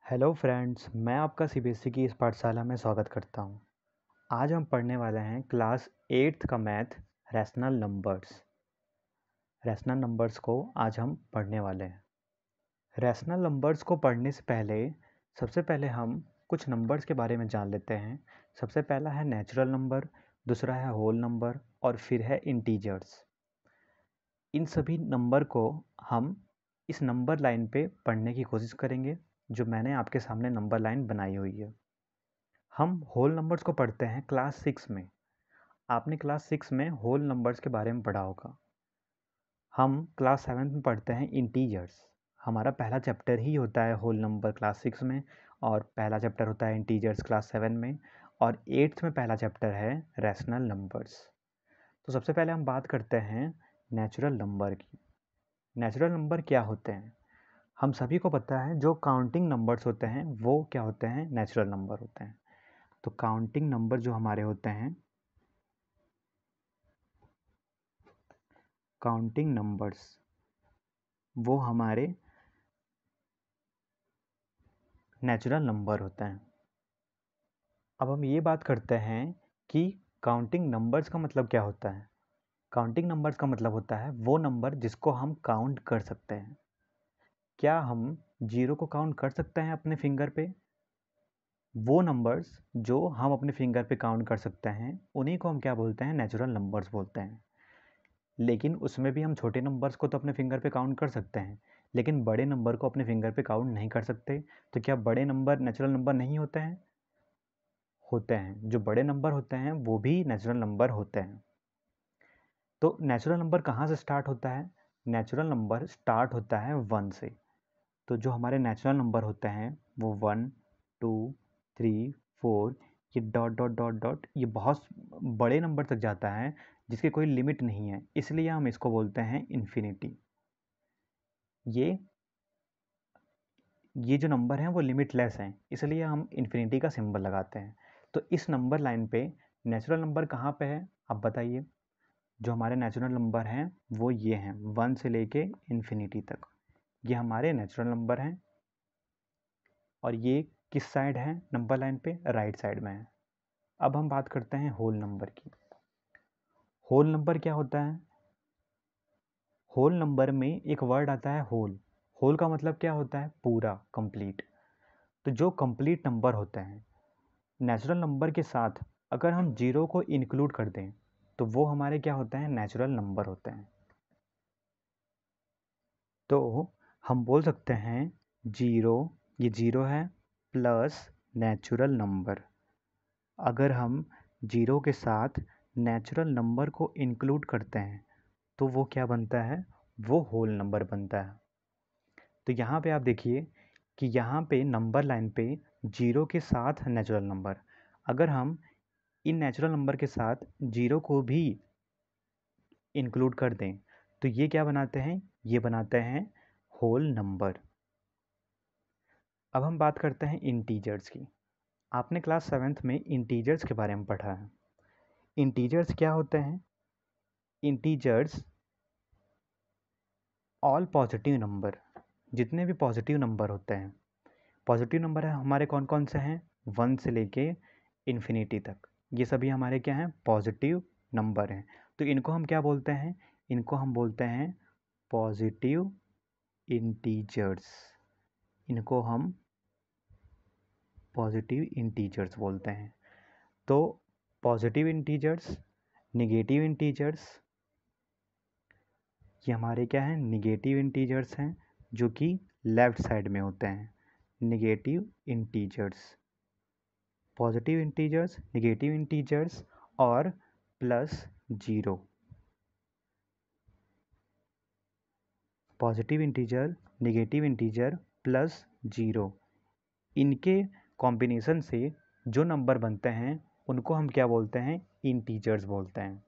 Hello friends, मैं आपका CBSE की इस पाठशाला में स्वागत करता हूं। आज हम पढ़ने वाले हैं क्लास 8th का मैथ रैशनल नंबर्स को आज हम पढ़ने वाले हैं। रैशनल नंबर्स को पढ़ने से पहले सबसे पहले हम कुछ नंबर्स के बारे में जान लेते हैं। सबसे पहला है नेचुरल नंबर, दूसरा है होल नंबर और फिर है इंटीजर्स। इन सभी नंबर को हम इस नंबर लाइन पे पढ़ने की कोशिश करेंगे जो मैंने आपके सामने नंबर लाइन बनाई हुई है। हम होल नंबर्स को पढ़ते हैं क्लास 6 में। आपने क्लास 6 में होल नंबर्स के बारे में पढ़ा होगा। हम क्लास 7 में पढ़ते हैं इंटीजर्स। हमारा पहला चैप्टर ही होता है होल नंबर क्लास 6 में, और पहला चैप्टर होता है इंटीजर्स क्लास 7 में, और 8th में पहला चैप्टर है रैशनल नंबर्स। तो सबसे पहले हम बात करते हैं नेचुरल नंबर की। नेचुरल नंबर क्या होते हैं? हम सभी को पता है जो काउंटिंग नंबर्स होते हैं वो क्या होते हैं? नेचुरल नंबर होते हैं। तो काउंटिंग नंबर जो हमारे होते हैं, काउंटिंग नंबर्स, वो हमारे नेचुरल नंबर होते हैं। अब हम ये बात करते हैं कि काउंटिंग नंबर्स का मतलब क्या होता है। काउंटिंग नंबर्स का मतलब होता है वो नंबर जिसको हम काउंट कर सकते हैं। क्या हम 0 को काउंट कर सकते हैं अपने फिंगर पे? वो नंबर्स जो हम अपने फिंगर पे काउंट कर सकते हैं उन्हीं को हम क्या बोलते हैं? नेचुरल नंबर्स बोलते हैं। लेकिन उसमें भी हम छोटे नंबर्स को तो अपने फिंगर पे काउंट कर सकते हैं, लेकिन बड़े नंबर को अपने फिंगर पे काउंट नहीं कर सकते। तो क्या बड़े नंबर नेचुरल नंबर नहीं होते हैं? होते हैं। जो बड़े नंबर होते हैं वो भी नेचुरल नंबर होते हैं। तो नेचुरल नंबर कहाँ से स्टार्ट होता है? नेचुरल नंबर स्टार्ट होता है 1 से। तो जो हमारे नेचुरल नंबर होते हैं वो 1, 2, 3, 4, ये डॉट डॉट डॉट डॉट, ये बहुत बड़े नंबर तक जाता है जिसकी कोई लिमिट नहीं है, इसलिए हम इसको बोलते हैं इन्फिनिटी। ये जो नंबर हैं वो लिमिटलेस हैं, इसलिए हम इन्फिनिटी का सिंबल लगाते हैं। तो इस नंबर लाइन पे नेचुरल नंबर कहाँ पे है आप बताइए? जो हमारे नेचुरल नंबर हैं वो ये हैं, 1 से लेके इन्फिनिटी तक। ये हमारे नेचुरल नंबर हैं, और ये किस साइड है नंबर लाइन पे? राइट साइड में है। अब हम बात करते हैं होल नंबर की। होल नंबर क्या होता है? होल नंबर में एक वर्ड आता है होल। होल का मतलब क्या होता है? पूरा, कंप्लीट। तो जो कंप्लीट नंबर होते हैं नेचुरल नंबर के साथ, अगर हम 0 को इंक्लूड कर दें तो वो हमारे क्या होते हैं? नेचुरल नंबर होते हैं। तो हम बोल सकते हैं 0, ये 0 है प्लस नेचुरल नंबर। अगर हम 0 के साथ नेचुरल नंबर को इंक्लूड करते हैं तो वो क्या बनता है? वो होल नंबर बनता है। तो यहाँ पे आप देखिए कि यहाँ पे नंबर लाइन पे 0 के साथ नेचुरल नंबर, अगर हम इन नेचुरल नंबर के साथ 0 को भी इंक्लूड कर दें तो ये क्या बनाते हैं? ये बनाते हैं होल नंबर। अब हम बात करते हैं इंटीजर्स की। आपने क्लास 7th में इंटीजर्स के बारे में पढ़ा है। इंटीजर्स क्या होते हैं? इंटीजर्स ऑल पॉजिटिव नंबर, जितने भी पॉजिटिव नंबर होते हैं। पॉजिटिव नंबर है हमारे कौन कौन से हैं? 1 से लेके इन्फिनिटी तक, ये सभी हमारे क्या हैं? पॉजिटिव नंबर हैं। तो इनको हम क्या बोलते हैं? इनको हम बोलते हैं पॉजिटिव इंटीजर्स। इनको हम पॉजिटिव इंटीजर्स बोलते हैं। तो पॉजिटिव इंटीजर्स, निगेटिव इंटीजर्स, ये हमारे क्या हैं? निगेटिव इंटीजर्स हैं, जो कि लेफ्ट साइड में होते हैं। Negative integers, positive integers, negative integers और plus 0। Positive integer, negative integer plus 0, इनके कॉम्बिनेशन से जो नंबर बनते हैं उनको हम क्या बोलते हैं? इंटीजर्स बोलते हैं।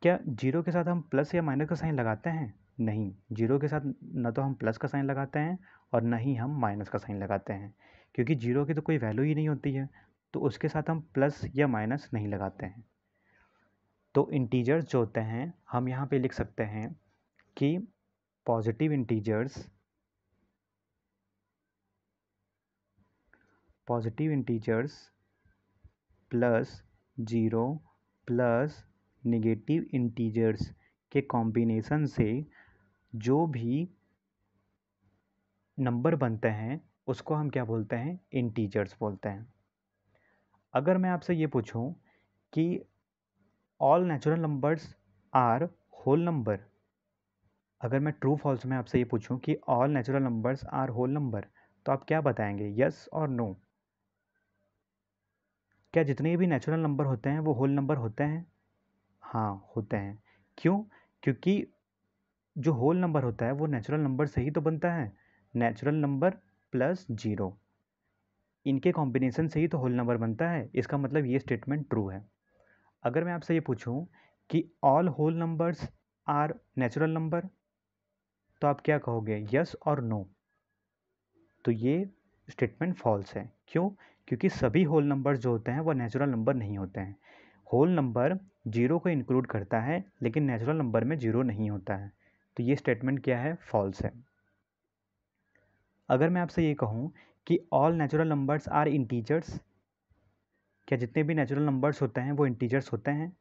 क्या 0 के साथ हम प्लस या माइनस का साइन लगाते हैं? नहीं, 0 के साथ न तो हम प्लस का साइन लगाते हैं और न ही हम माइनस का साइन लगाते हैं, क्योंकि 0 की तो कोई वैल्यू ही नहीं होती है, तो उसके साथ हम प्लस या माइनस नहीं लगाते हैं। तो इंटीजर्स जो होते हैं हम यहाँ पे लिख सकते हैं कि positive integers positive integers plus 0 plus negative integers के कॉम्बिनेशन से जो भी नंबर बनते हैं उसको हम क्या बोलते हैं, इंटीजर्स बोलते हैं। अगर मैं आपसे ये पूछूं कि all natural numbers are whole number, अगर मैं ट्रू फॉल्स में आपसे ये पूछूं कि all natural numbers are whole number, तो आप क्या बताएंगे, यस और नो? क्या जितने भी नेचुरल नंबर होते हैं वो होल नंबर होते हैं? हाँ होते हैं। क्यों? क्योंकि जो होल नंबर होता है वो नेचुरल नंबर से ही तो बनता है। नेचुरल नंबर प्लस 0, इनके कॉम्बिनेशन से ही तो होल नंबर बनता है। इसका मतलब ये स्टेटमेंट ट्रू है। अगर मैं आपसे ये पूछूं कि all whole numbers are natural number, तो आप क्या कहोगे, यस और नो? तो ये स्टेटमेंट फॉल्स है। क्यों? क्योंकि सभी होल नंबर्स जो होते हैं वो नेचुरल नंबर नहीं होते हैं। होल नंबर 0 को इंक्लूड करता है लेकिन नेचुरल नंबर में 0 नहीं होता है। तो ये स्टेटमेंट क्या है, फॉल्स है। अगर मैं आपसे ये कहूँ कि all natural numbers are integers, क्या जितने भी नेचुरल नंबर्स होते हैं वो इंटीजर्स होते हैं?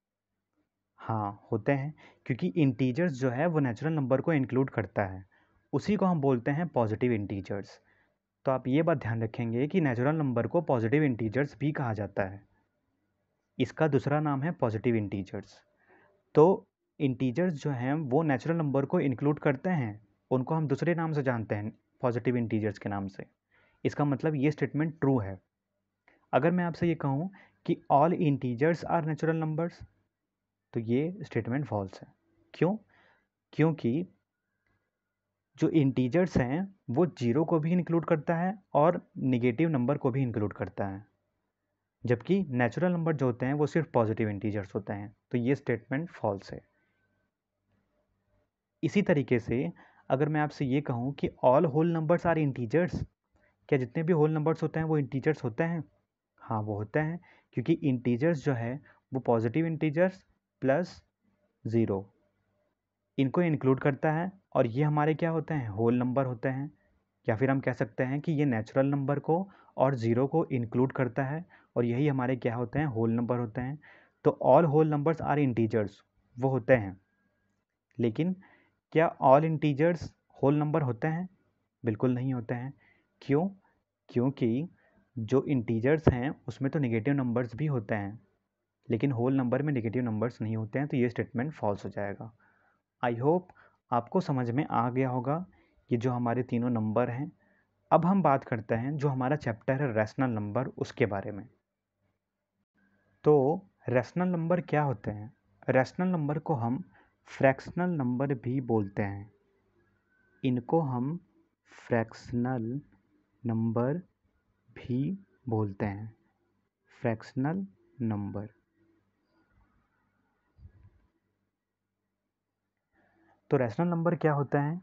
हाँ होते हैं, क्योंकि इंटीजर्स जो है वो नेचुरल नंबर को इंक्लूड करता है, उसी को हम बोलते हैं पॉजिटिव इंटीजर्स। तो आप ये बात ध्यान रखेंगे कि नेचुरल नंबर को पॉजिटिव इंटीजर्स भी कहा जाता है, इसका दूसरा नाम है पॉजिटिव इंटीजर्स। तो इंटीजर्स जो हैं वो नेचुरल नंबर को इंक्लूड करते हैं, उनको हम दूसरे नाम से जानते हैं, पॉजिटिव इंटीजर्स के नाम से। इसका मतलब ये स्टेटमेंट ट्रू है। अगर मैं आपसे ये कहूँ कि all integers are natural numbers, तो ये स्टेटमेंट फॉल्स है। क्यों? क्योंकि जो इंटीजर्स हैं वो 0 को भी इंक्लूड करता है और निगेटिव नंबर को भी इंक्लूड करता है, जबकि नेचुरल नंबर जो होते हैं वो सिर्फ पॉजिटिव इंटीजर्स होते हैं। तो ये स्टेटमेंट फॉल्स है। इसी तरीके से अगर मैं आपसे ये कहूँ कि all whole numbers are integers, क्या जितने भी होल नंबर्स होते हैं वो इंटीजर्स होते हैं? हाँ वो होते हैं, क्योंकि इंटीजर्स जो है वो पॉजिटिव इंटीजर्स प्लस 0 इनको इंक्लूड करता है, और ये हमारे क्या होते हैं, होल नंबर होते हैं। या फिर हम कह सकते हैं कि ये नेचुरल नंबर को और 0 को इंक्लूड करता है, और यही हमारे क्या होते हैं, होल नंबर होते हैं। तो all whole numbers are integers वो होते हैं, लेकिन क्या ऑल इंटीजर्स होल नंबर होते हैं? बिल्कुल नहीं होते हैं। क्यों? क्योंकि जो इंटीजर्स हैं उसमें तो नेगेटिव नंबर्स भी होते हैं, लेकिन होल नंबर में नेगेटिव नंबर्स नहीं होते हैं। तो ये स्टेटमेंट फॉल्स हो जाएगा। आई होप आपको समझ में आ गया होगा ये जो हमारे तीनों नंबर हैं। अब हम बात करते हैं जो हमारा चैप्टर है रैशनल नंबर, उसके बारे में। तो रैशनल नंबर क्या होते हैं? रैशनल नंबर को हम फ्रैक्शनल नंबर भी बोलते हैं। इनको हम फ्रैक्शनल नंबर भी बोलते हैं, फ्रैक्शनल नंबर। तो रैशनल नंबर क्या होते हैं?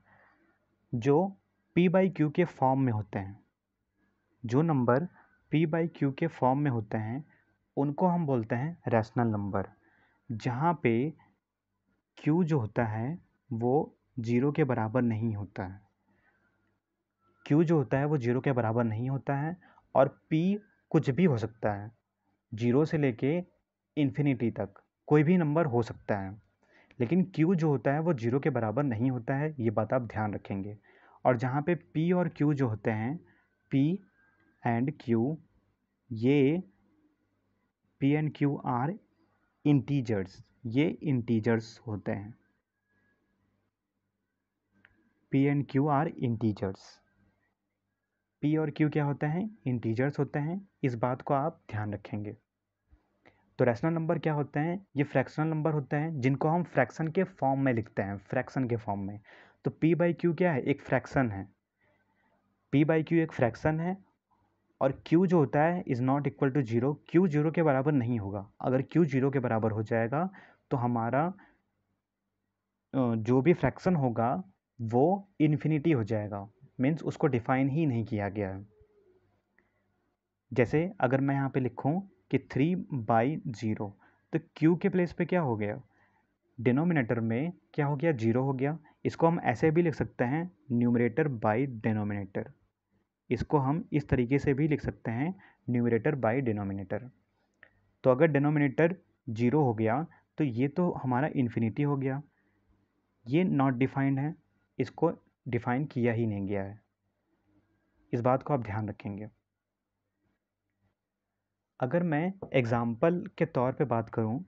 जो p/q के फॉर्म में होते हैं। जो नंबर p/q के फॉर्म में होते हैं उनको हम बोलते हैं रैशनल नंबर, जहाँ पे q जो होता है वो 0 के बराबर नहीं होता है। q जो होता है वो 0 के बराबर नहीं होता है, और p कुछ भी हो सकता है, 0 से लेके इन्फिनिटी तक कोई भी नंबर हो सकता है, लेकिन q जो होता है वो 0 के बराबर नहीं होता है। ये बात आप ध्यान रखेंगे। और जहाँ पे p और q जो होते हैं, p एंड q, ये p and q are integers, ये इंटीजर्स होते हैं। p and q are integers. p और q क्या होते हैं, इंटीजर्स होते हैं। इस बात को आप ध्यान रखेंगे। तो रैशनल नंबर क्या होते हैं, ये फ्रैक्शनल नंबर होते हैं जिनको हम फ्रैक्शन के फॉर्म में लिखते हैं, फ्रैक्शन के फॉर्म में। तो p/q क्या है, एक फ्रैक्शन है। p/q एक फ्रैक्शन है, और q जो होता है is not equal to 0। q 0 के बराबर नहीं होगा। अगर q 0 के बराबर हो जाएगा तो हमारा जो भी फ्रैक्शन होगा वो इन्फिनिटी हो जाएगा, मीन्स उसको डिफाइन ही नहीं किया गया है। जैसे अगर मैं यहाँ पे लिखूँ कि 3/0, तो q के प्लेस पे क्या हो गया, डिनोमिनेटर में क्या हो गया, 0 हो गया। इसको हम ऐसे भी लिख सकते हैं, न्यूमरेटर बाई डिनोमिनेटर। इसको हम इस तरीके से भी लिख सकते हैं, न्यूमरेटर बाय डिनोमिनेटर। तो अगर डिनोमिनेटर 0 हो गया तो ये तो हमारा इन्फिनिटी हो गया, ये नॉट डिफाइंड है, इसको डिफाइन किया ही नहीं गया है। इस बात को आप ध्यान रखेंगे। अगर मैं एग्ज़ाम्पल के तौर पे बात करूं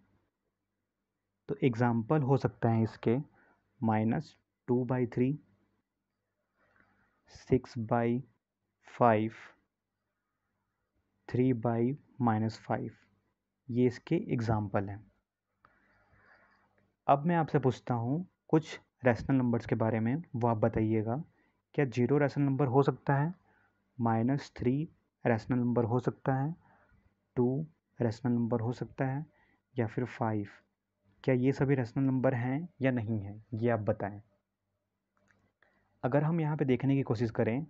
तो एग्ज़ाम्पल हो सकता है इसके -2/3, 6/5, 3/-5, ये इसके एग्ज़ाम्पल हैं। अब मैं आपसे पूछता हूँ कुछ रैशनल नंबर्स के बारे में, वो आप बताइएगा। क्या 0 रैशनल नंबर हो सकता है? -3 रैशनल नंबर हो सकता है? 2 रैशनल नंबर हो सकता है? या फिर 5? क्या ये सभी रैशनल नंबर हैं या नहीं हैं? ये आप बताएं। अगर हम यहाँ पे देखने की कोशिश करें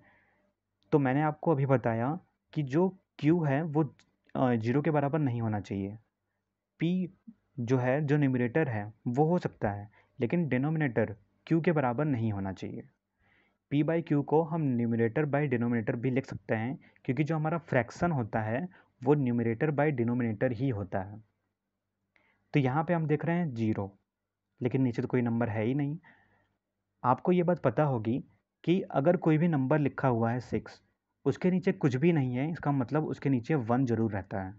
तो मैंने आपको अभी बताया कि जो Q है वो 0 के बराबर नहीं होना चाहिए। P जो है, जो न्यूमरेटर है, वो हो सकता है, लेकिन डिनोमिनेटर Q के बराबर नहीं होना चाहिए। P/Q को हम न्यूमरेटर बाय डिनोमिनेटर भी लिख सकते हैं, क्योंकि जो हमारा फ्रैक्शन होता है वो न्यूमरेटर बाय डिनोमिनेटर ही होता है। तो यहाँ पे हम देख रहे हैं 0, लेकिन नीचे तो कोई नंबर है ही नहीं। आपको ये बात पता होगी कि अगर कोई भी नंबर लिखा हुआ है 6, उसके नीचे कुछ भी नहीं है, इसका मतलब उसके नीचे 1 ज़रूर रहता है।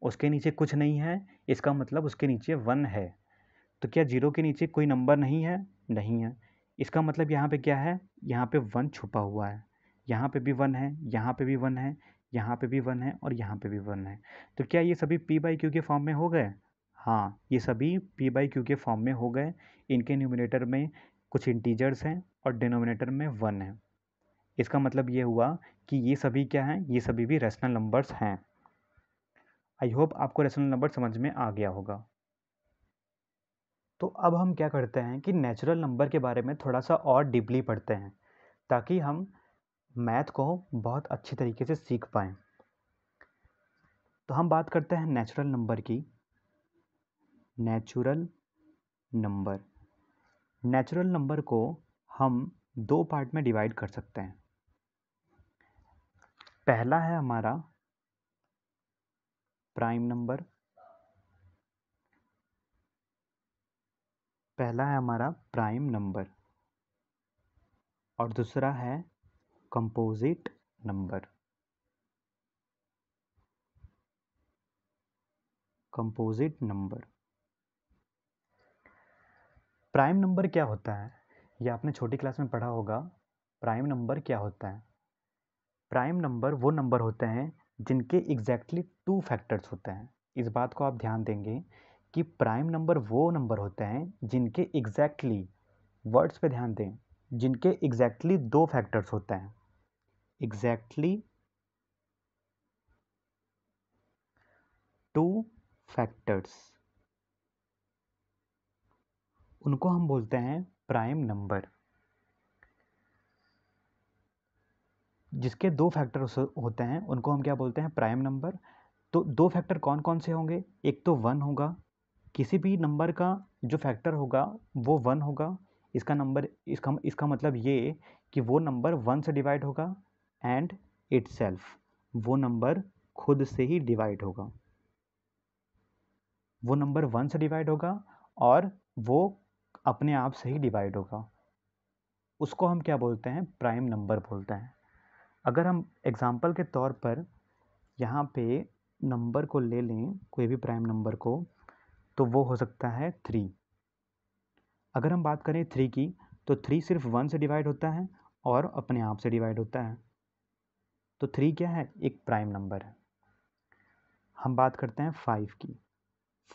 उसके नीचे कुछ नहीं है, इसका मतलब उसके नीचे 1 है। तो क्या 0 के नीचे कोई नंबर नहीं है? नहीं है। इसका मतलब यहाँ पे क्या है? यहाँ पे 1 छुपा हुआ है। यहाँ पे भी 1 है, यहाँ पे भी 1 है, यहाँ पे भी 1 है और यहाँ पे भी 1 है। तो क्या ये सभी P/Q के फॉर्म में हो गए? हाँ, ये सभी P/Q के फॉर्म में हो गए। इनके न्यूमरेटर में कुछ इंटीजर्स हैं और डिनोमिनेटर में 1 है। इसका मतलब ये हुआ कि ये सभी क्या हैं? ये सभी भी रैशनल नंबर्स हैं। आई होप आपको रैशनल नंबर समझ में आ गया होगा। तो अब हम क्या करते हैं कि नेचुरल नंबर के बारे में थोड़ा सा और डीपली पढ़ते हैं, ताकि हम मैथ को बहुत अच्छी तरीके से सीख पाएँ। तो हम बात करते हैं नेचुरल नंबर की। नेचुरल नंबर, नेचुरल नंबर को हम 2 पार्ट में डिवाइड कर सकते हैं। पहला है हमारा प्राइम नंबर, पहला है हमारा प्राइम नंबर, और दूसरा है composite number. Composite number. Prime number क्या होता है? ये आपने छोटी क्लास में पढ़ा होगा। प्राइम नंबर क्या होता है? प्राइम नंबर वो नंबर होते हैं जिनके एग्जैक्टली 2 फैक्टर्स होते हैं। इस बात को आप ध्यान देंगे कि प्राइम नंबर वो नंबर होते हैं जिनके एग्जैक्टली, वर्ड्स पे ध्यान दें, जिनके एग्जैक्टली 2 फैक्टर्स होते हैं। एग्जैक्टली 2 फैक्टर्स, उनको हम बोलते हैं प्राइम नंबर। जिसके 2 फैक्टर होते हैं उनको हम क्या बोलते हैं? Prime number. तो 2 फैक्टर कौन कौन से होंगे? एक तो 1 होगा, किसी भी नंबर का जो फैक्टर होगा वो 1 होगा। इसका मतलब ये कि वो नंबर 1 से डिवाइड होगा एंड इटसेल्फ, वो नंबर खुद से ही डिवाइड होगा। वो नंबर 1 से डिवाइड होगा और वो अपने आप से ही डिवाइड होगा। उसको हम क्या बोलते हैं? प्राइम नंबर बोलते हैं। अगर हम एग्जाम्पल के तौर पर यहाँ पे नंबर को ले लें, कोई भी प्राइम नंबर को, तो वो हो सकता है 3। अगर हम बात करें 3 की, तो 3 सिर्फ 1 से डिवाइड होता है और अपने आप से डिवाइड होता है। तो 3 क्या है? एक प्राइम नंबर है। हम बात करते हैं 5 की।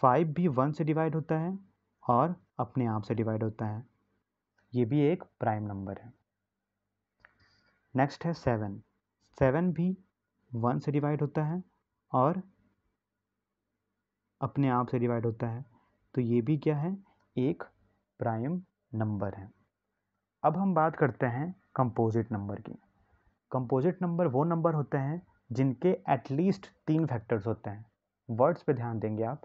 5 भी 1 से डिवाइड होता है और अपने आप से डिवाइड होता है। ये भी एक प्राइम नंबर है। नेक्स्ट है 7। 7 भी 1 से डिवाइड होता है और अपने आप से डिवाइड होता है। तो ये भी क्या है? एक प्राइम नंबर है। अब हम बात करते हैं कंपोजिट नंबर की। कंपोजिट नंबर वो नंबर होते हैं जिनके एटलीस्ट 3 फैक्टर्स होते हैं। वर्ड्स पे ध्यान देंगे आप,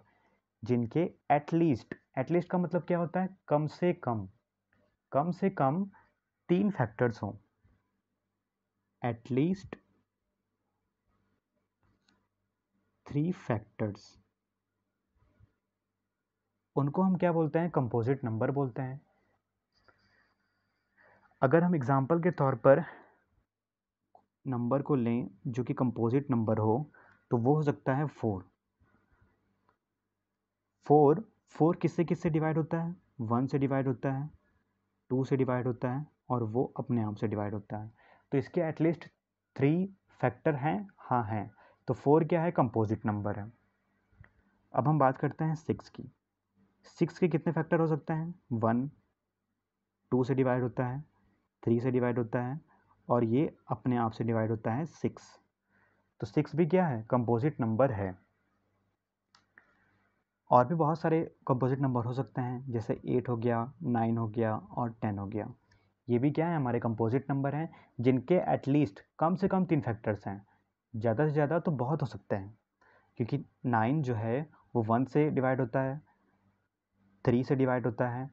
जिनके एटलीस्ट, एटलीस्ट का मतलब क्या होता है? कम से कम 3 फैक्टर्स हों। एटलीस्ट 3 फैक्टर्स, उनको हम क्या बोलते हैं? कंपोजिट नंबर बोलते हैं। अगर हम एग्जाम्पल के तौर पर नंबर को लें जो कि कंपोजिट नंबर हो, तो वो हो सकता है 4। 4 किससे किससे डिवाइड होता है? 1 से डिवाइड होता है, 2 से डिवाइड होता है, और वो अपने आप से डिवाइड होता है। तो इसके एटलीस्ट 3 फैक्टर हैं? हाँ हैं। तो 4 क्या है? कंपोजिट नंबर है। अब हम बात करते हैं 6 की। 6 के कितने फैक्टर हो सकते हैं? 1, 2 से डिवाइड होता है, 3 से डिवाइड होता है, और ये अपने आप से डिवाइड होता है 6। तो 6 भी क्या है? कंपोजिट नंबर है। और भी बहुत सारे कंपोजिट नंबर हो सकते हैं, जैसे 8 हो गया, 9 हो गया और 10 हो गया। ये भी क्या है? हमारे कंपोजिट नंबर हैं, जिनके एटलीस्ट कम से कम 3 फैक्टर्स हैं। ज़्यादा से ज़्यादा तो बहुत हो सकते हैं, क्योंकि 9 जो है वो 1 से डिवाइड होता है, 3 से डिवाइड होता है,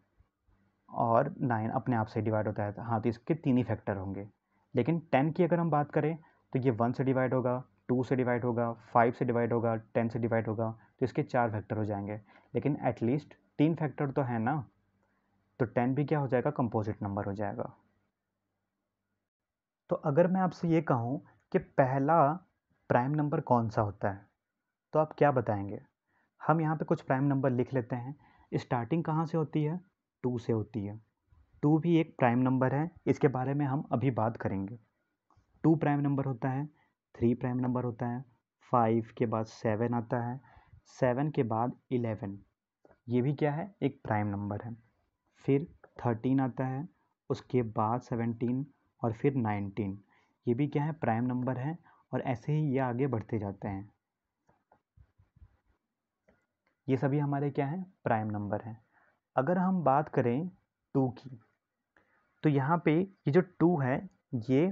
और 9 अपने आप से डिवाइड होता है। हाँ, तो इसके 3 ही फैक्टर होंगे। लेकिन 10 की अगर हम बात करें तो ये 1 से डिवाइड होगा, 2 से डिवाइड होगा, 5 से डिवाइड होगा, 10 से डिवाइड होगा, तो इसके 4 फैक्टर हो जाएंगे। लेकिन एटलीस्ट 3 फैक्टर तो है ना, तो 10 भी क्या हो जाएगा? कंपोजिट नंबर हो जाएगा। तो अगर मैं आपसे ये कहूँ कि पहला प्राइम नंबर कौन सा होता है, तो आप क्या बताएंगे? हम यहाँ पे कुछ प्राइम नंबर लिख लेते हैं। स्टार्टिंग कहाँ से होती है? 2 से होती है। 2 भी एक प्राइम नंबर है, इसके बारे में हम अभी बात करेंगे। 2 प्राइम नंबर होता है, 3 प्राइम नंबर होता है, 5 के बाद 7 आता है, 7 के बाद 11, ये भी क्या है? एक प्राइम नंबर है। फिर 13 आता है, उसके बाद 17 और फिर 19, ये भी क्या है? प्राइम नंबर है। और ऐसे ही ये आगे बढ़ते जाते हैं। ये सभी हमारे क्या हैं? प्राइम नंबर हैं। अगर हम बात करें 2 की, तो यहाँ पे ये जो 2 है ये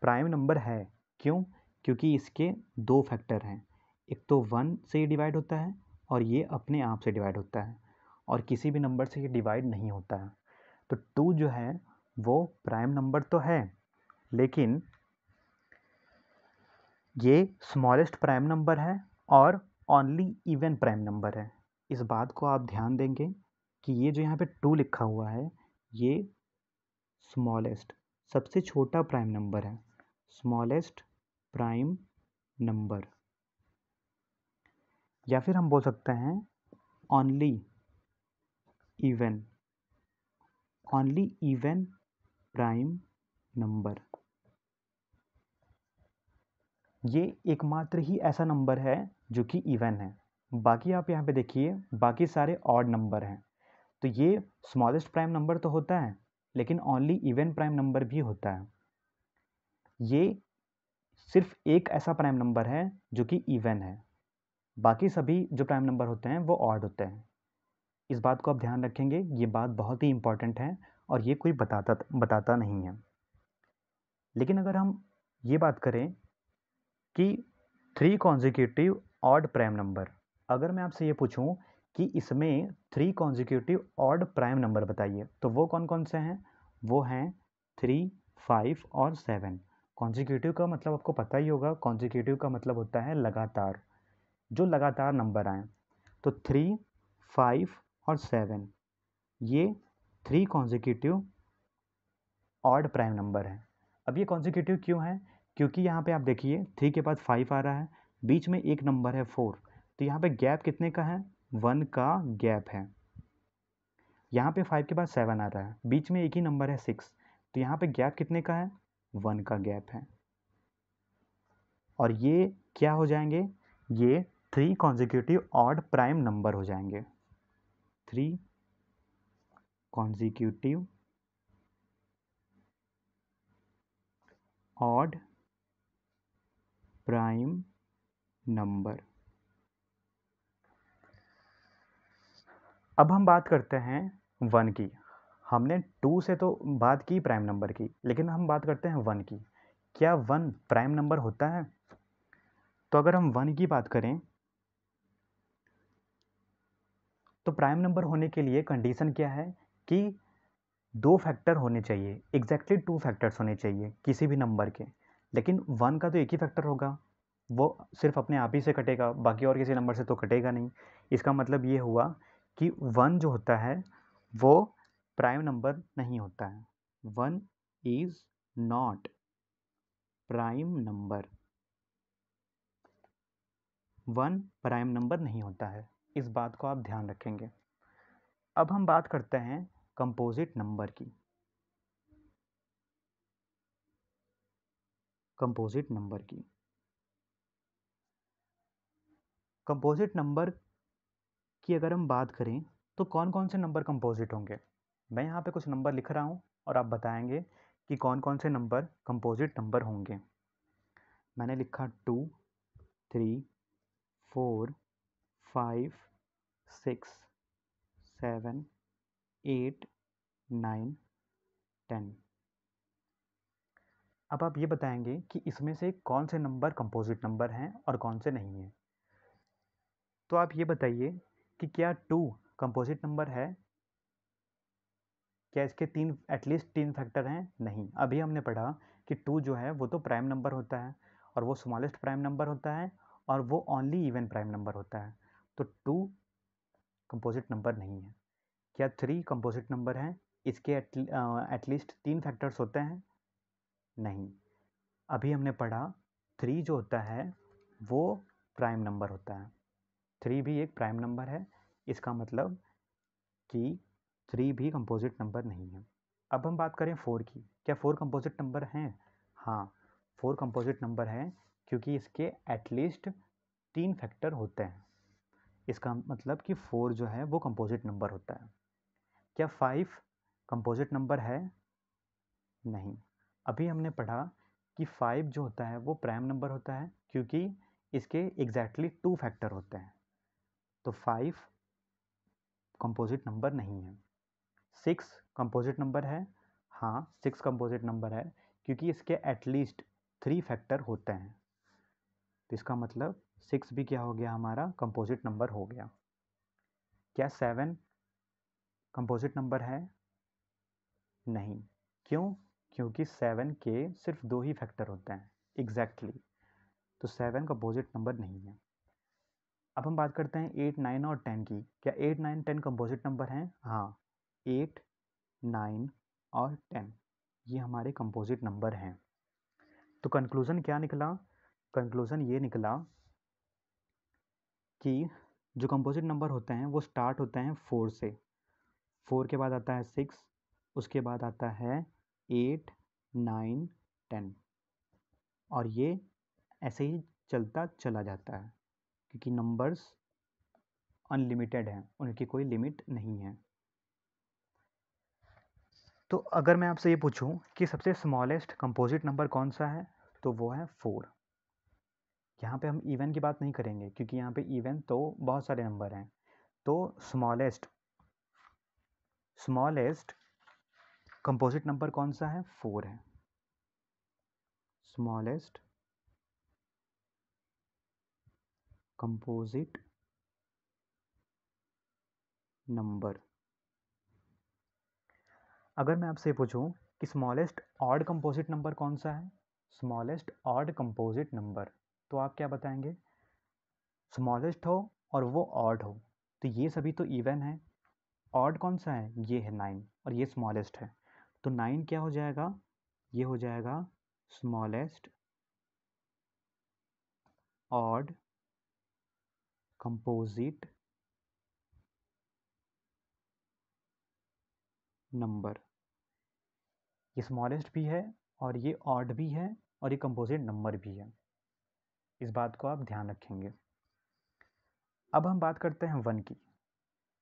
प्राइम नंबर है। क्यों? क्योंकि इसके 2 फैक्टर हैं। एक तो 1 से डिवाइड होता है, और ये अपने आप से डिवाइड होता है, और किसी भी नंबर से ये डिवाइड नहीं होता है। तो 2 जो है वो प्राइम नंबर तो है, लेकिन ये स्मॉलेस्ट प्राइम नंबर है और ओनली इवन प्राइम नंबर है। इस बात को आप ध्यान देंगे कि ये जो यहाँ पे 2 लिखा हुआ है, ये स्मॉलेस्ट, सबसे छोटा प्राइम नंबर है। स्मॉलेस्ट प्राइम नंबर, या फिर हम बोल सकते हैं only even, only even prime number. ये एकमात्र ही ऐसा नंबर है जो कि इवन है। बाकी आप यहाँ पे देखिए, बाकी सारे ऑड नंबर हैं। तो ये स्मॉलेस्ट प्राइम नंबर तो होता है, लेकिन ओनली इवन प्राइम नंबर भी होता है। ये सिर्फ एक ऐसा प्राइम नंबर है जो कि इवन है। बाकी सभी जो प्राइम नंबर होते हैं वो ऑड होते हैं। इस बात को आप ध्यान रखेंगे, ये बात बहुत ही इंपॉर्टेंट है, और ये कोई बताता नहीं है। लेकिन अगर हम ये बात करें कि 3 कॉन्जिक्यूटिव ऑड प्राइम नंबर, अगर मैं आपसे ये पूछूं कि इसमें 3 कॉन्जिक्यूटिव ऑड प्राइम नंबर बताइए, तो वो कौन कौन से हैं? वो हैं 3, 5 और 7। कॉन्जिक्यूटिव का मतलब आपको पता ही होगा, कॉन्जिक्यूटिव का मतलब होता है लगातार, जो लगातार नंबर आए। तो 3, 5 और 7 ये 3 कॉन्जिक्यूटिव ऑड प्राइम नंबर है। अब ये कॉन्जिक्यूटिव क्यों है? क्योंकि यहाँ पे आप देखिए 3 के बाद 5 आ रहा है, बीच में एक नंबर है 4, तो यहाँ पे गैप कितने का है? 1 का गैप है। यहाँ पे 5 के बाद 7 आ रहा है, बीच में एक ही नंबर है 6, तो यहाँ पे गैप कितने का है? 1 का गैप है। और ये क्या हो जाएंगे? ये 3 कॉन्जिक्यूटिव ऑड प्राइम नंबर हो जाएंगे। 3 कॉन्जिक्यूटिव ऑड प्राइम नंबर। अब हम बात करते हैं 1 की। हमने 2 से तो बात की प्राइम नंबर की, लेकिन हम बात करते हैं 1 की। क्या 1 प्राइम नंबर होता है? तो अगर हम 1 की बात करें, तो प्राइम नंबर होने के लिए कंडीशन क्या है कि 2 फैक्टर होने चाहिए, एग्जैक्टली 2 फैक्टर्स होने चाहिए किसी भी नंबर के। लेकिन 1 का तो एक ही फैक्टर होगा, वो सिर्फ अपने आप ही से कटेगा, बाकी और किसी नंबर से तो कटेगा नहीं। इसका मतलब ये हुआ कि 1 जो होता है वो प्राइम नंबर नहीं होता है। 1 is not prime number. 1 prime number नहीं होता है, इस बात को आप ध्यान रखेंगे। अब हम बात करते हैं कंपोजिट नंबर की। कंपोजिट नंबर की कंपोजिट नंबर की अगर हम बात करें तो कौन कौन से नंबर कंपोजिट होंगे। मैं यहाँ पे कुछ नंबर लिख रहा हूँ और आप बताएंगे कि कौन कौन से नंबर कंपोजिट नंबर होंगे। मैंने लिखा 2, 3, 4, 5, 6, 7, 8, 9, 10। अब आप ये बताएंगे कि इसमें से कौन से नंबर कंपोजिट नंबर हैं और कौन से नहीं हैं। तो आप ये बताइए कि क्या 2 कंपोजिट नंबर है? क्या इसके एटलीस्ट 3 फैक्टर हैं? नहीं। अभी हमने पढ़ा कि 2 जो है वो तो प्राइम नंबर होता है और वो स्मॉलेस्ट प्राइम नंबर होता है और वो ओनली इवन प्राइम नंबर होता है। तो 2 कंपोजिट नंबर नहीं है। क्या 3 कंपोजिट नंबर है? इसके एटलीस्ट 3 फैक्टर्स होते हैं? नहीं। अभी हमने पढ़ा 3 जो होता है वो प्राइम नंबर होता है। 3 भी एक प्राइम नंबर है, इसका मतलब कि 3 भी कंपोजिट नंबर नहीं है। अब हम बात करें 4 की। क्या 4 कंपोजिट नंबर हैं? हाँ, 4 कंपोजिट नंबर हैं क्योंकि इसके एटलीस्ट 3 फैक्टर होते हैं। इसका मतलब कि 4 जो है वो कंपोजिट नंबर होता है। क्या 5 कंपोजिट नंबर है? नहीं। अभी हमने पढ़ा कि 5 जो होता है वो प्राइम नंबर होता है क्योंकि इसके एग्जैक्टली 2 फैक्टर होते हैं। तो 5 कंपोजिट नंबर नहीं है। 6 कंपोजिट नंबर है? हाँ, 6 कंपोजिट नंबर है क्योंकि इसके एटलीस्ट 3 फैक्टर होते हैं। तो इसका मतलब 6 भी क्या हो गया, हमारा कंपोजिट नंबर हो गया। क्या 7 कंपोजिट नंबर है? नहीं। क्यों? क्योंकि 7 के सिर्फ 2 ही फैक्टर होते हैं एग्जैक्टली। तो 7 कंपोजिट नंबर नहीं है। अब हम बात करते हैं 8, 9 और 10 की। क्या 8, 9, 10 कंपोजिट नंबर हैं? हाँ, 8, 9 और 10 ये हमारे कंपोजिट नंबर हैं। तो कंक्लूज़न क्या निकला? कंक्लूज़न ये निकला कि जो कंपोजिट नंबर होते हैं वो स्टार्ट होते हैं 4 से। 4 के बाद आता है 6, उसके बाद आता है 8, 9, 10 और ये ऐसे ही चलता चला जाता है क्योंकि नंबर्स अनलिमिटेड हैं, उनकी कोई लिमिट नहीं है। तो अगर मैं आपसे ये पूछूं कि सबसे स्मॉलेस्ट कंपोजिट नंबर कौन सा है, तो वो है 4। यहाँ पे हम इवन की बात नहीं करेंगे क्योंकि यहाँ पे इवन तो बहुत सारे नंबर हैं। तो स्मॉलेस्ट कंपोजिट नंबर कौन सा है? 4 है। Smallest composite number. अगर मैं आपसे पूछूं कि स्मॉलेस्ट ऑड कंपोजिट नंबर कौन सा है? स्मॉलेस्ट ऑड कंपोजिट नंबर, तो आप क्या बताएंगे? स्मॉलेस्ट हो और वो ऑड हो, तो ये सभी तो इवन है। ऑड कौन सा है? ये है 9 और ये स्मॉलेस्ट है। तो 9 क्या हो जाएगा? ये हो जाएगा स्मॉलेस्ट ऑड कंपोजिट नंबर। ये स्मॉलेस्ट भी है और ये ऑड भी है और ये कंपोजिट नंबर भी है। इस बात को आप ध्यान रखेंगे। अब हम बात करते हैं 1 की।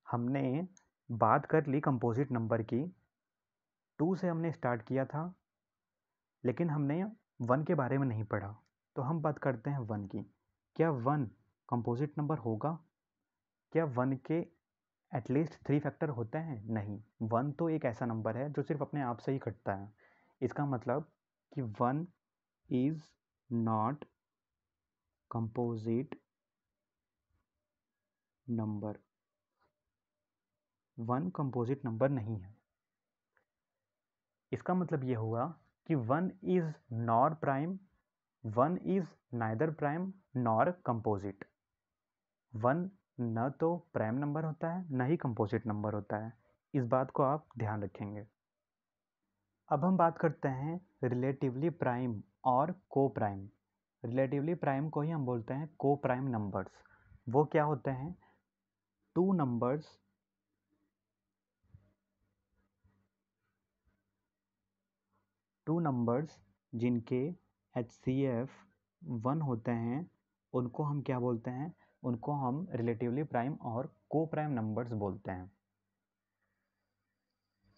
हमने बात कर ली कंपोजिट नंबर की, 2 से हमने स्टार्ट किया था लेकिन हमने 1 के बारे में नहीं पढ़ा। तो हम बात करते हैं 1 की। क्या 1 कंपोजिट नंबर होगा? क्या 1 के एटलीस्ट 3 फैक्टर होते हैं? नहीं। 1 तो एक ऐसा नंबर है जो सिर्फ अपने आप से ही कटता है। इसका मतलब कि 1 is not composite number. 1 composite number नहीं है। इसका मतलब ये हुआ कि 1 is nor prime 1 is neither prime nor composite. 1 न तो प्राइम नंबर होता है न ही कंपोजिट नंबर होता है, इस बात को आप ध्यान रखेंगे। अब हम बात करते हैं रिलेटिवली प्राइम और को प्राइम। रिलेटिवली प्राइम को ही हम बोलते हैं को प्राइम नंबर्स। वो क्या होते हैं? टू नंबर्स जिनके HCF 1 होते हैं, उनको हम क्या बोलते हैं? उनको हम रिलेटिवली प्राइम और को प्राइम नंबर्स बोलते हैं।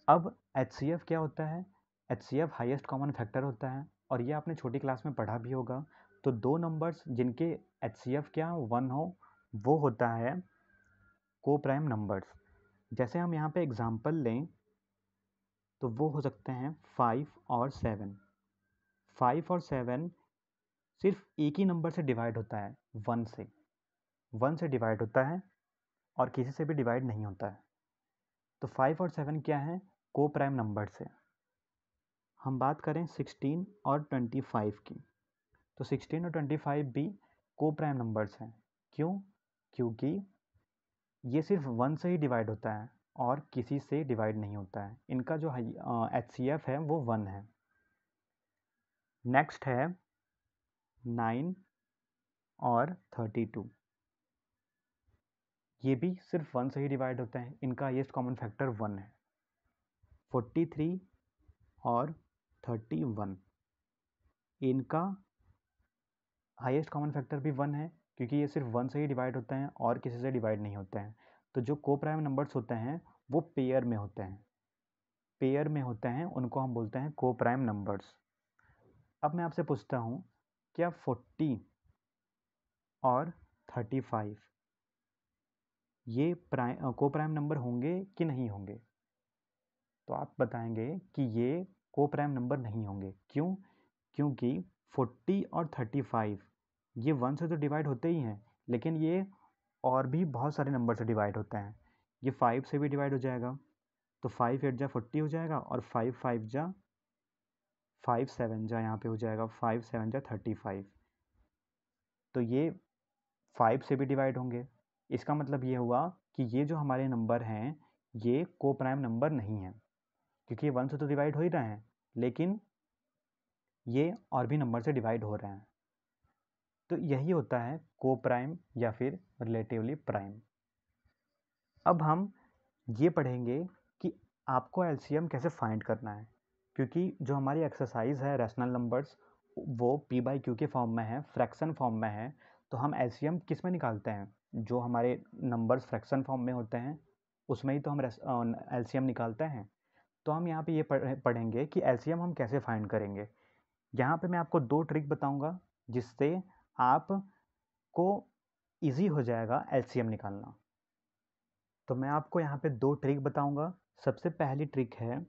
अब HCF क्या होता है? HCF हाईएस्ट कॉमन फैक्टर होता है, और ये आपने छोटी क्लास में पढ़ा भी होगा। तो दो नंबर्स जिनके HCF क्या 1 हो, वो होता है को प्राइम नंबर्स। जैसे हम यहाँ पे एग्जांपल लें तो वो हो सकते हैं 5 और 7। 5 और 7 सिर्फ एक ही नंबर से डिवाइड होता है, 1 से। 1 से डिवाइड होता है और किसी से भी डिवाइड नहीं होता है। तो 5 और 7 क्या है? को प्राइम नंबर से। हम बात करें 16 और 25 की, तो 16 और 25 भी को प्राइम नंबर्स हैं। क्यों? क्योंकि ये सिर्फ 1 से ही डिवाइड होता है और किसी से डिवाइड नहीं होता है। इनका जो HCF है वो 1 है। नेक्स्ट है 9 और 32। ये भी सिर्फ 1 से ही डिवाइड होते हैं, इनका हाईएस्ट कॉमन फैक्टर 1 है। 43 और 31, इनका हाईएस्ट कॉमन फैक्टर भी 1 है, क्योंकि ये सिर्फ 1 से ही डिवाइड होते हैं और किसी से डिवाइड नहीं होते हैं। तो जो को प्राइम नंबर्स होते हैं वो पेयर में होते हैं। पेयर में होते हैं, उनको हम बोलते हैं को प्राइम नंबर्स। अब मैं आपसे पूछता हूँ, क्या 40 और 35 ये को प्राइम नंबर होंगे कि नहीं होंगे? तो आप बताएंगे कि ये को प्राइम नंबर नहीं होंगे। क्यों? क्योंकि 40 और 35 ये 1 से तो डिवाइड होते ही हैं, लेकिन ये और भी बहुत सारे नंबर से डिवाइड होते हैं। ये 5 से भी डिवाइड हो जाएगा, तो 5 8 जा 40 हो जाएगा, और 5 5 जा 5 7 जा यहाँ पे हो जाएगा 5 7 जा 35। तो ये 5 से भी डिवाइड होंगे। इसका मतलब ये हुआ कि ये जो हमारे नंबर हैं ये को प्राइम नंबर नहीं है, क्योंकि 1 से तो डिवाइड हो ही रहे हैं, लेकिन ये और भी नंबर से डिवाइड हो रहे हैं। तो यही होता है को प्राइम या फिर रिलेटिवली प्राइम। अब हम ये पढ़ेंगे कि आपको LCM कैसे फाइंड करना है, क्योंकि जो हमारी एक्सरसाइज है रैशनल नंबर्स वो P/Q के फॉर्म में है, फ्रैक्शन फॉर्म में है। तो हम LCM किस में निकालते हैं? जो हमारे नंबर्स फ्रैक्शन फॉर्म में होते हैं उसमें ही तो हम LCM निकालते हैं। तो हम यहाँ पे ये पढ़ेंगे कि LCM हम कैसे फाइंड करेंगे। यहाँ पे मैं आपको 2 ट्रिक बताऊँगा जिससे आपको ईजी हो जाएगा LCM निकालना। तो मैं आपको यहाँ पे 2 ट्रिक बताऊंगा। सबसे पहली ट्रिक है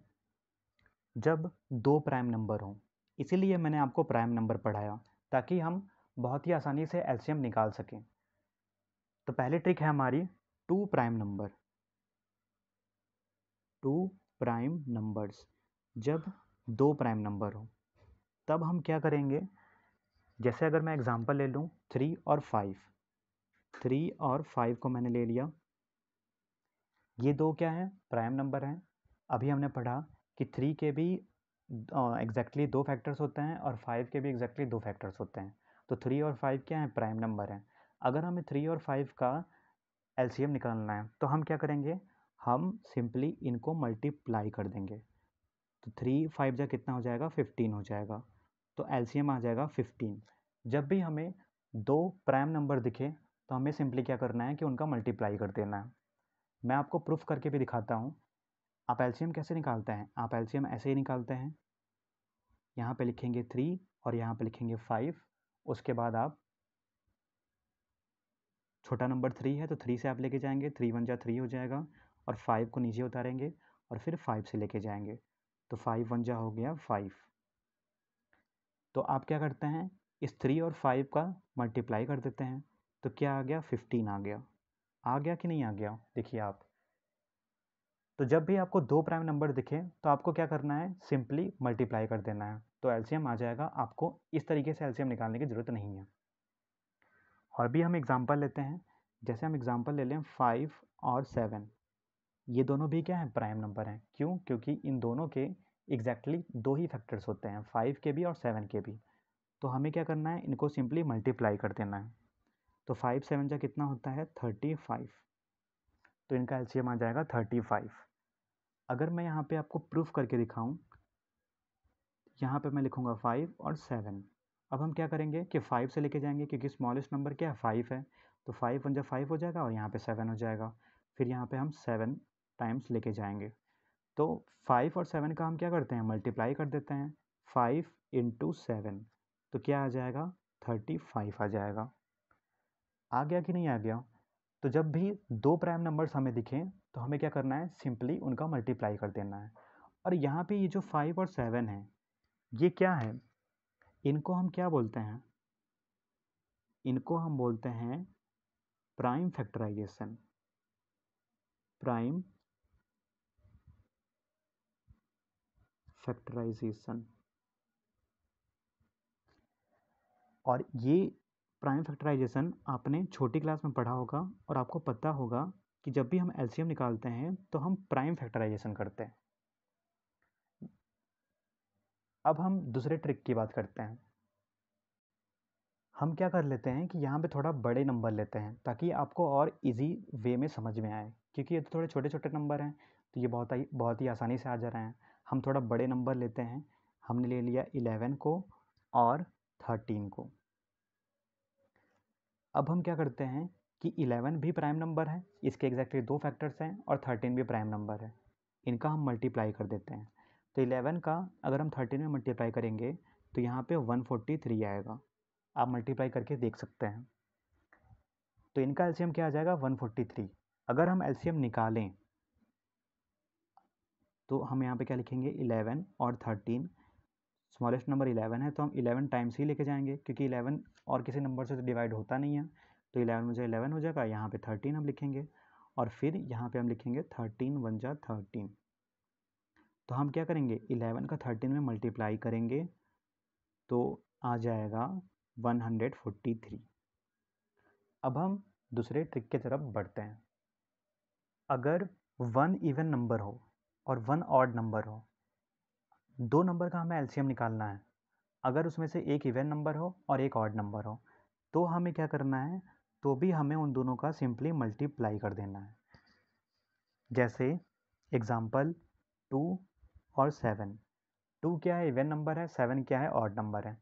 जब 2 प्राइम नंबर हों, इसीलिए मैंने आपको प्राइम नंबर पढ़ाया ताकि हम बहुत ही आसानी से LCM निकाल सकें। तो पहली ट्रिक है हमारी 2 प्राइम नंबर। 2 प्राइम नंबर्स, जब 2 प्राइम नंबर हो तब हम क्या करेंगे? जैसे अगर मैं एग्जांपल ले लूँ 3 और 5, 3 और 5 को मैंने ले लिया। ये दो क्या हैं? प्राइम नंबर हैं। अभी हमने पढ़ा कि 3 के भी एग्जैक्टली 2 फैक्टर्स होते हैं और 5 के भी एग्जैक्टली 2 फैक्टर्स होते हैं। तो 3 और 5 क्या हैं? प्राइम नंबर हैं। अगर हमें 3 और 5 का LCM निकालना है तो हम क्या करेंगे? हम सिंपली इनको मल्टीप्लाई कर देंगे। तो 3 5 जा कितना हो जाएगा? 15 हो जाएगा। तो LCM आ जाएगा 15। जब भी हमें 2 प्राइम नंबर दिखे तो हमें सिंपली क्या करना है कि उनका मल्टीप्लाई कर देना है। मैं आपको प्रूफ करके भी दिखाता हूँ। आप LCM कैसे निकालते हैं? आप LCM ऐसे ही निकालते हैं, यहाँ पे लिखेंगे 3 और यहाँ पे लिखेंगे 5। उसके बाद आप छोटा नंबर 3 है तो 3 से आप लेके जाएंगे, 3 1 जा 3 हो जाएगा, और 5 को नीचे उतारेंगे और फिर 5 से लेके जाएंगे, तो 5 1 जा हो गया 5। तो आप क्या करते हैं? इस 3 और 5 का मल्टीप्लाई कर देते हैं, तो क्या आ गया? 15 आ गया। आ गया कि नहीं आ गया? देखिए आप। तो जब भी आपको 2 प्राइम नंबर दिखे तो आपको क्या करना है? सिंपली मल्टीप्लाई कर देना है। तो एलसीएम आ जाएगा। आपको इस तरीके से एलसीएम निकालने की ज़रूरत नहीं है। और भी हम एग्जांपल लेते हैं। जैसे हम एग्जांपल ले लें 5 और 7, ये दोनों भी क्या हैं, प्राइम नंबर हैं। क्यों? क्योंकि इन दोनों के एग्जैक्टली दो ही फैक्टर्स होते हैं, 5 के भी और 7 के भी। तो हमें क्या करना है, इनको सिंपली मल्टीप्लाई कर देना है। तो 5 7 जा कितना होता है, 35। तो इनका एलसीएम आ जाएगा 35। अगर मैं यहाँ पे आपको प्रूफ करके दिखाऊं, यहाँ पे मैं लिखूंगा 5 और 7। अब हम क्या करेंगे कि 5 से लेके जाएंगे, क्योंकि स्मॉलेस्ट नंबर क्या है, 5 है। तो 5 1 जा 5 हो जाएगा और यहाँ पे 7 हो जाएगा। फिर यहाँ पे हम 7 टाइम्स लेके जाएंगे। तो 5 और 7 का हम क्या करते हैं, मल्टीप्लाई कर देते हैं। 5 इंटू 7, तो क्या आ जाएगा, 35 आ जाएगा। आ गया कि नहीं आ गया? तो जब भी दो प्राइम नंबर्स हमें दिखें तो हमें क्या करना है, सिंपली उनका मल्टीप्लाई कर देना है। और यहाँ पे ये जो 5 और 7 है, ये क्या है, इनको हम क्या बोलते हैं, इनको हम बोलते हैं प्राइम फैक्टराइजेशन। Prime factorisation. और ये प्राइम फैक्टराइजेशन आपने छोटी क्लास में पढ़ा होगा और आपको पता होगा कि जब भी हम एलसीएम निकालते हैं तो हम प्राइम फैक्टराइजेशन करते हैं। अब हम दूसरे ट्रिक की बात करते हैं। हम क्या कर लेते हैं कि यहाँ पे थोड़ा बड़े नंबर लेते हैं ताकि आपको और इजी वे में समझ में आए, क्योंकि ये तो थोड़े छोटे छोटे नंबर हैं तो ये बहुत ही आसानी से आ जा रहे हैं। हम थोड़ा बड़े नंबर लेते हैं। हमने ले लिया 11 को और 13 को। अब हम क्या करते हैं कि 11 भी प्राइम नंबर है, इसके एग्जैक्टली दो फैक्टर्स हैं, और 13 भी प्राइम नंबर है। इनका हम मल्टीप्लाई कर देते हैं। तो 11 का अगर हम 13 में मल्टीप्लाई करेंगे तो यहाँ पे 143 आएगा। आप मल्टीप्लाई करके देख सकते हैं। तो इनका एलसीएम क्या आ जाएगा, 143। अगर हम एलसीएम निकालें तो हम यहाँ पे क्या लिखेंगे, 11 और 13। स्मॉलेस्ट नंबर 11 है तो हम 11 टाइम्स ही लेके जाएंगे, क्योंकि 11 और किसी नंबर से तो डिवाइड होता नहीं है। तो 11 मुझे 11 हो जाएगा, यहाँ पे 13 हम लिखेंगे, और फिर यहाँ पे हम लिखेंगे 13 1 जा 13। तो हम क्या करेंगे, 11 का 13 में मल्टीप्लाई करेंगे तो आ जाएगा 143। अब हम दूसरे ट्रिक की तरफ बढ़ते हैं। अगर 1 इवन नंबर हो और 1 ऑड नंबर हो, दो नंबर का हमें एलसीएम निकालना है। अगर उसमें से एक इवन नंबर हो और एक ऑड नंबर हो, तो हमें क्या करना है, तो भी हमें उन दोनों का सिंपली मल्टीप्लाई कर देना है। जैसे एग्जाम्पल 2 और 7। 2 क्या है, इवन नंबर है, 7 क्या है, ऑड नंबर है।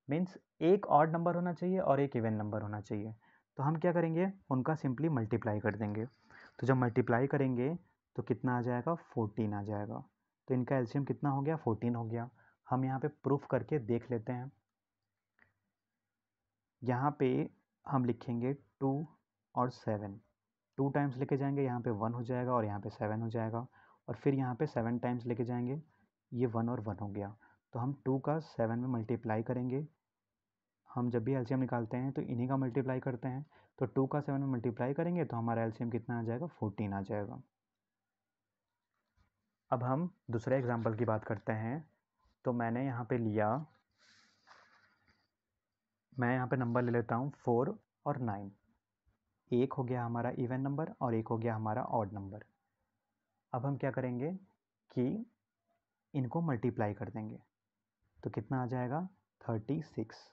मीन्स एक ऑड नंबर होना चाहिए और एक इवन नंबर होना चाहिए। तो हम क्या करेंगे, उनका सिंपली मल्टीप्लाई कर देंगे। तो जब मल्टीप्लाई करेंगे तो कितना आ जाएगा, 14 आ जाएगा। तो इनका एलसीएम कितना हो गया, 14 हो गया। हम यहाँ पे प्रूफ करके देख लेते हैं। यहाँ पे हम लिखेंगे 2 और 7। 2 टाइम्स लेके जाएंगे, यहाँ पे 1 हो जाएगा और यहाँ पे 7 हो जाएगा। और फिर यहाँ पे 7 टाइम्स लेके जाएंगे, ये 1 और 1 हो गया। तो हम 2 का 7 में मल्टीप्लाई करेंगे। हम जब भी एलसीएम निकालते हैं तो इन्हीं का मल्टीप्लाई करते हैं। तो 2 का 7 में मल्टीप्लाई करेंगे तो हमारा एलसीएम कितना आ जाएगा, 14 आ जाएगा। अब हम दूसरे एग्जाम्पल की बात करते हैं। तो मैंने यहाँ पे लिया, मैं यहाँ पे नंबर ले लेता हूँ 4 और 9। एक हो गया हमारा इवन नंबर और एक हो गया हमारा ऑड नंबर। अब हम क्या करेंगे कि इनको मल्टीप्लाई कर देंगे। तो कितना आ जाएगा, 36।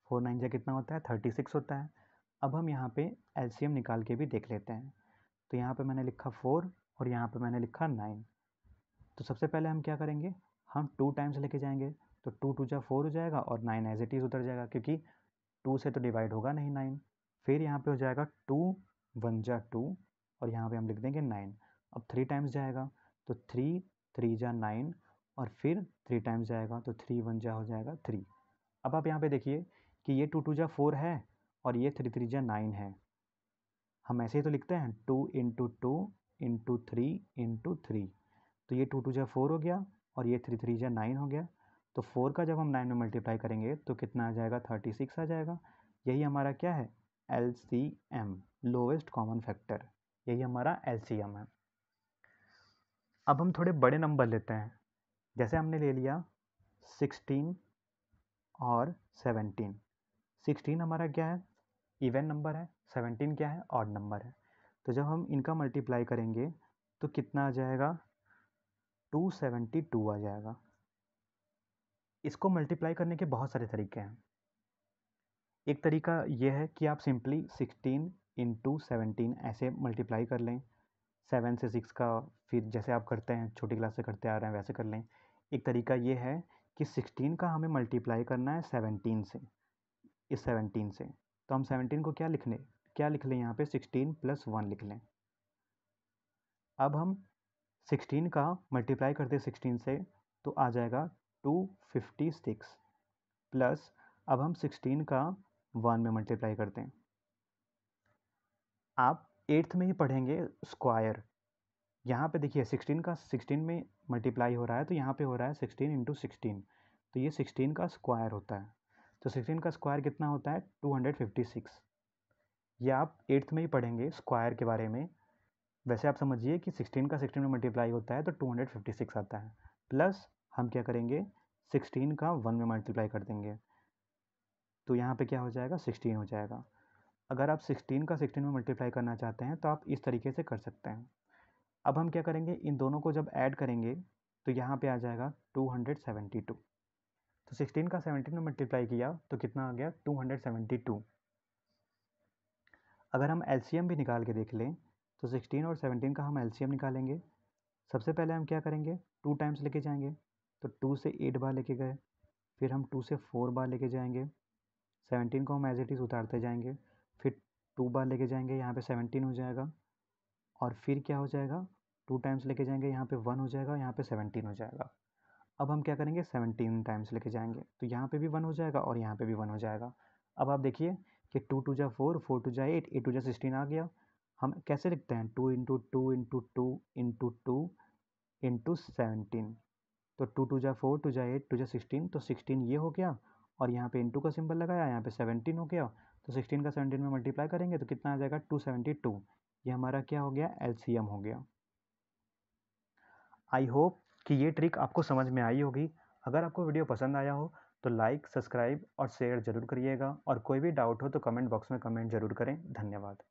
4 9 जा कितना होता है, 36 होता है। अब हम यहाँ पे एलसीएम निकाल के भी देख लेते हैं। तो यहाँ पे मैंने लिखा 4 और यहाँ पे मैंने लिखा 9। तो सबसे पहले हम क्या करेंगे, हम 2 टाइम्स लेके जाएंगे। तो 2 2 जा 4 हो जाएगा और 9 एज इट इज़ उतर जाएगा, क्योंकि 2 से तो डिवाइड होगा नहीं 9। फिर यहाँ पे हो जाएगा 2 1 जा 2 और यहाँ पे हम लिख देंगे 9। अब 3 टाइम्स जाएगा तो 3 3 जा 9 और फिर 3 टाइम्स जाएगा तो 3 1 जा हो जाएगा 3। अब आप यहाँ पे देखिए कि ये 2 2 जा 4 है और ये 3 3 जा 9 है। हम ऐसे ही तो लिखते हैं 2 इंटू 2 इंटू 3 इंटू 3। तो ये 2 2 जा 4 हो गया और ये 3 3 जा 9 हो गया। तो 4 का जब हम 9 में मल्टीप्लाई करेंगे तो कितना आ जाएगा, 36 आ जाएगा। यही हमारा क्या है, LCM, लोवेस्ट कॉमन फैक्टर। यही हमारा LCM है। अब हम थोड़े बड़े नंबर लेते हैं। जैसे हमने ले लिया 16 और 17। 16 हमारा क्या है, इवन नंबर है, 17 क्या है, ऑड नंबर है। तो जब हम इनका मल्टीप्लाई करेंगे तो कितना आ जाएगा, 272 आ जाएगा। इसको मल्टीप्लाई करने के बहुत सारे तरीके हैं। एक तरीका ये है कि आप सिंपली 16 इंटू 17 ऐसे मल्टीप्लाई कर लें, 7 से 6 का, फिर जैसे आप करते हैं छोटी क्लास से करते आ रहे हैं वैसे कर लें। एक तरीका ये है कि 16 का हमें मल्टीप्लाई करना है 17 से, इस 17 से। तो हम 17 को क्या लिख लें यहाँ पे, 16 + 1 लिख लें। अब हम 16 का मल्टीप्लाई करते 16 से तो आ जाएगा 256 प्लस, अब हम 16 का 1 में मल्टीप्लाई करते हैं। आप 8th में ही पढ़ेंगे स्क्वायर। यहाँ पे देखिए 16 का 16 में मल्टीप्लाई हो रहा है, तो यहाँ पे हो रहा है 16 इंटू 16, तो ये 16 का स्क्वायर होता है। तो 16 का स्क्वायर कितना होता है, 256। ये आप 8th में ही पढ़ेंगे स्क्वायर के बारे में। वैसे आप समझिए कि 16 का 16 में मल्टीप्लाई होता है तो 256 आता है, प्लस हम क्या करेंगे, 16 का 1 में मल्टीप्लाई कर देंगे, तो यहाँ पे क्या हो जाएगा, 16 हो जाएगा। अगर आप 16 का 16 में मल्टीप्लाई करना चाहते हैं तो आप इस तरीके से कर सकते हैं। अब हम क्या करेंगे, इन दोनों को जब ऐड करेंगे तो यहाँ पे आ जाएगा 272। तो 16 का 17 में मल्टीप्लाई किया तो कितना आ गया, 272। अगर हम एलसीएम भी निकाल के देख लें तो 16 और 17 का हम एलसीएम निकालेंगे। सबसे पहले हम क्या करेंगे, 2 टाइम्स लेके जाएंगे, तो 2 से 8 बार लेके गए, फिर हम 2 से 4 बार लेके जाएंगे, 17 को हम एज इट इज़ उतारते जाएंगे, फिर 2 बार लेके जाएंगे, यहाँ पे 17 हो जाएगा, और फिर क्या हो जाएगा, 2 टाइम्स लेके जाएंगे, यहाँ पे 1 हो जाएगा, यहाँ पे 17 हो जाएगा। अब हम क्या करेंगे, 17 टाइम्स लेके जाएंगे, तो यहाँ पे भी 1 हो जाएगा और यहाँ पे भी 1 हो जाएगा। अब आप देखिए कि 2 2 जा 4, 4 2 जा 8, 8 2 जा 16 आ गया। हम कैसे लिखते हैं, 2 इंटू 2 इंटू 2 इंटू 2 इंटू 17। तो 2 2 जा 4, 2 जा 8, 2 जा 16, तो 16 ये हो गया, और यहाँ पे इंटू का सिंबल लगाया, यहाँ पे 17 हो गया। तो 16 का 17 में मल्टीप्लाई करेंगे तो कितना आ जाएगा, 272। ये हमारा क्या हो गया, एलसीएम हो गया। आई होप कि ये ट्रिक आपको समझ में आई होगी। अगर आपको वीडियो पसंद आया हो तो लाइक, सब्सक्राइब और शेयर ज़रूर करिएगा, और कोई भी डाउट हो तो कमेंट बॉक्स में कमेंट ज़रूर करें। धन्यवाद।